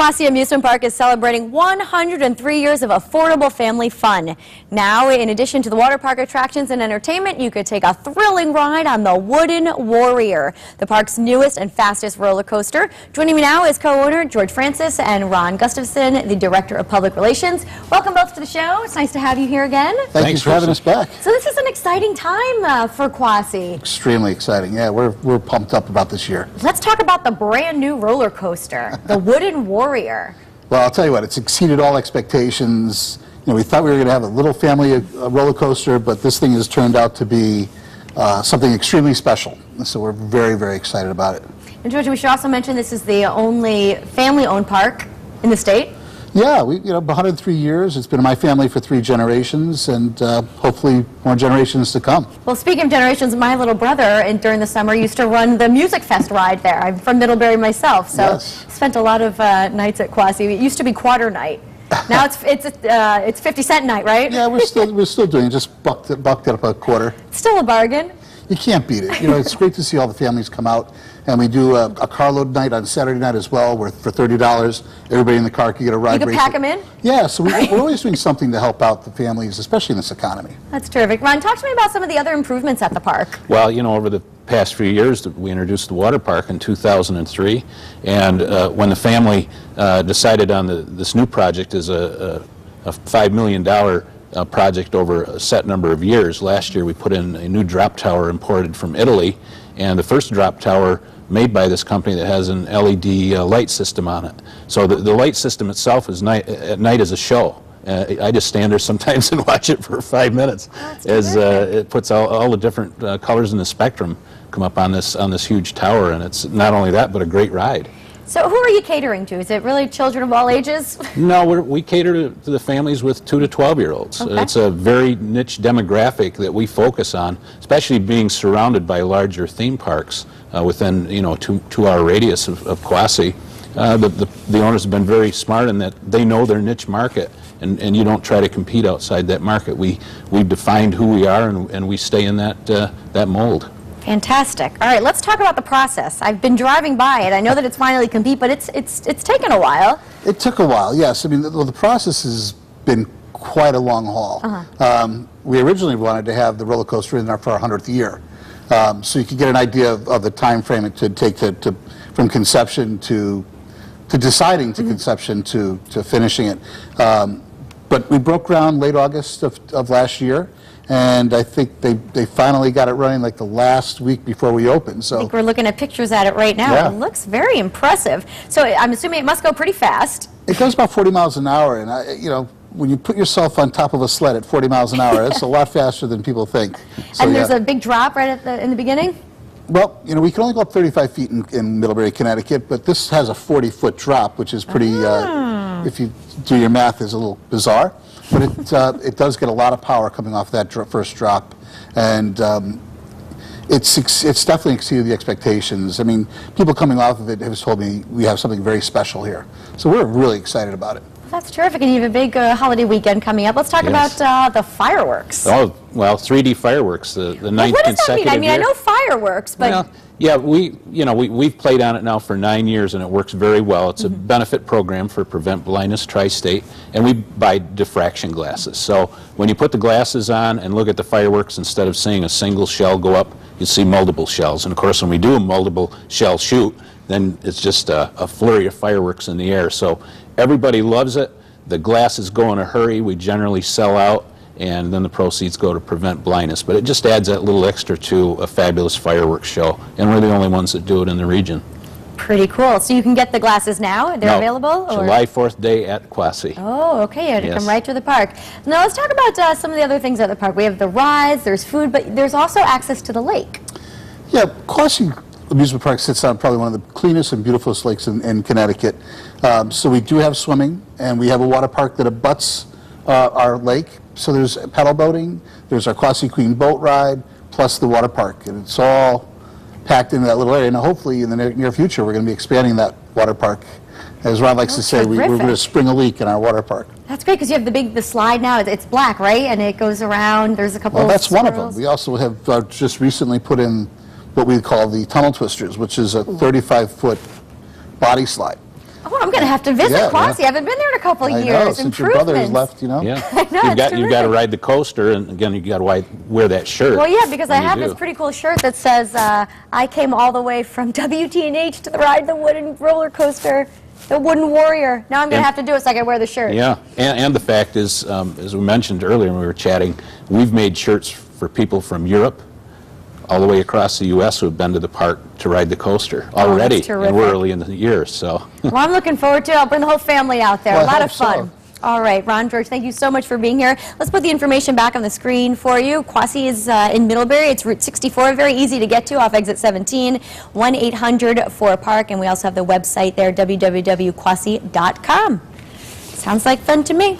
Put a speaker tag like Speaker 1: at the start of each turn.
Speaker 1: Quassy Amusement Park is celebrating 103 years of affordable family fun. Now, in addition to the water park attractions and entertainment, you could take a thrilling ride on the Wooden Warrior, the park's newest and fastest roller coaster. Joining me now is co-owner George Francis and Ron Gustafson, the Director of Public Relations. Welcome both to the show. It's nice to have you here again.
Speaker 2: Thanks for having us back.
Speaker 1: So this is an exciting time for Quassy.
Speaker 2: Extremely exciting. Yeah, we're pumped up about this year.
Speaker 1: Let's talk about the brand new roller coaster, the Wooden Warrior.
Speaker 2: Well, I'll tell you what, it's exceeded all expectations. You know, we thought we were going to have a little family roller coaster, but this thing has turned out to be something extremely special. So we're very, very excited about it.
Speaker 1: And George, we should also mention this is the only family-owned park in the state.
Speaker 2: Yeah, 103 years. It's been in my family for 3 generations, and hopefully more generations to come.
Speaker 1: Well, speaking of generations, my little brother, during the summer, used to run the Music Fest ride there. I'm from Middlebury myself, so
Speaker 2: yes.
Speaker 1: Spent a lot of nights at Quassy. It used to be quarter night. Now it's 50-cent night, right?
Speaker 2: Yeah, we're still doing it. Just bucked it up a quarter.
Speaker 1: Still a bargain.
Speaker 2: You can't beat it. It's great to see all the families come out. And we do a carload night on Saturday night as well, where for $30, everybody in the car can get a ride.
Speaker 1: You can pack them in?
Speaker 2: Yeah, so we're always doing something to help out the families, especially in this economy.
Speaker 1: That's terrific. Ron, talk to me about some of the other improvements at the park.
Speaker 3: Well, over the past few years, we introduced the water park in 2003, and when the family decided on this new project is a $5 million project over a set number of years. Last year we put in a new drop tower imported from Italy, and the first drop tower made by this company that has an LED light system on it. So the light system itself is at night is a show. I just stand there sometimes and watch it for 5 minutes as it puts all the different colors in the spectrum come up on this huge tower, and it's not only that but a great ride.
Speaker 1: So who are you catering to? Is it really children of all ages?
Speaker 3: No, we cater to the families with 2 to 12-year-olds.
Speaker 1: Okay.
Speaker 3: It's a very niche demographic that we focus on, especially being surrounded by larger theme parks within 2-hour radius of Quassy. The owners have been very smart in that they know their niche market, and you don't try to compete outside that market. We've defined who we are, and we stay in that mold.
Speaker 1: Fantastic. All right, let's talk about the process. I've been driving by it. I know that it's finally complete, but it's taken a while.
Speaker 2: It took a while, yes. I mean, the process has been quite a long haul. We originally wanted to have the roller coaster in there for our 100th year, so you could get an idea of the time frame it could take from conception to deciding to conception to finishing it. But we broke ground late August of last year. And I think they finally got it running like the last week before we opened. So
Speaker 1: I think we're looking at pictures at it right now.
Speaker 2: Yeah.
Speaker 1: It looks very impressive. So I'm assuming it must go pretty fast.
Speaker 2: It goes about 40 miles an hour, and when you put yourself on top of a sled at 40 miles an hour, it's a lot faster than people think. So,
Speaker 1: and there's a big drop right in the beginning?
Speaker 2: Well, we can only go up 35 feet in Middlebury, Connecticut, but this has a 40-foot drop, which is pretty, if you do your math, is a little bizarre. But it does get a lot of power coming off that first drop, and it's definitely exceeded the expectations. I mean, people coming off of it have told me we have something very special here. So we're really excited about it.
Speaker 1: That's terrific, and you have a big holiday weekend coming up. Let's talk about the fireworks.
Speaker 3: Oh, well, 3D fireworks, the ninth
Speaker 1: what does that mean?
Speaker 3: consecutive
Speaker 1: I mean,
Speaker 3: year.
Speaker 1: I know fireworks, but...
Speaker 3: Well, yeah, we've played on it now for 9 years, and it works very well. It's a benefit program for Prevent Blindness Tri-State, and we buy diffraction glasses. So when you put the glasses on and look at the fireworks, instead of seeing a single shell go up, you see multiple shells. And of course, when we do a multiple shell shoot, then it's just a flurry of fireworks in the air. So everybody loves it. The glasses go in a hurry. We generally sell out, and then the proceeds go to Prevent Blindness. But it just adds that little extra to a fabulous fireworks show, and we're the only ones that do it in the region.
Speaker 1: Pretty cool. So you can get the glasses now? They're available? Or?
Speaker 3: July 4th day at Quassy.
Speaker 1: Oh, okay. You had to
Speaker 3: Yes.
Speaker 1: come right to the park. Now let's talk about some of the other things at the park. We have the rides, there's food, but there's also access to the lake.
Speaker 2: Yeah, Quassy Amusement Park sits on probably one of the cleanest and beautifulest lakes in Connecticut. So we do have swimming, and we have a water park that abuts our lake. So there's paddle boating, there's our Quassy Queen boat ride, plus the water park. And it's all packed into that little area. Now hopefully in the near future we're going to be expanding that water park. As Ron likes to say, we're going to spring a leak in our water park.
Speaker 1: That's great, because you have the slide now. It's black, right? And it goes around. There's a couple
Speaker 2: Well, that's
Speaker 1: swirls.
Speaker 2: one of them. We also have just recently put in what we call the tunnel twisters, which is a 35-foot body slide.
Speaker 1: Oh, I'm going to have to visit
Speaker 2: Yeah,
Speaker 1: Quassy. I haven't been there in a couple of
Speaker 2: I
Speaker 1: years.
Speaker 2: know, since your brother has left, you know.
Speaker 3: Yeah.
Speaker 1: I know,
Speaker 3: You've got
Speaker 1: it's
Speaker 3: to
Speaker 1: terrific.
Speaker 3: ride the coaster, and again, you got to wear that shirt.
Speaker 1: Well, yeah, because I
Speaker 3: when you
Speaker 1: have
Speaker 3: do.
Speaker 1: this pretty cool shirt that says, I came all the way from WTNH to ride the wooden roller coaster, the Wooden Warrior. Now I'm going to have to do it so I can wear the shirt.
Speaker 3: Yeah, and the fact is, as we mentioned earlier when we were chatting, we've made shirts for people from Europe all the way across the U.S. who have been to the park to ride the coaster already,
Speaker 1: that's
Speaker 3: and
Speaker 1: terrific.
Speaker 3: we're early in the year, so.
Speaker 1: Well, I'm looking forward to it. I'll bring the whole family out there.
Speaker 2: Well,
Speaker 1: A
Speaker 2: I
Speaker 1: lot
Speaker 2: hope
Speaker 1: of fun.
Speaker 2: so.
Speaker 1: All right, Ron, George, thank you so much for being here. Let's put the information back on the screen for you. Quassy is in Middlebury. It's Route 64, very easy to get to off exit 17, 1-800-4PARK, and we also have the website there, www.quassy.com. Sounds like fun to me.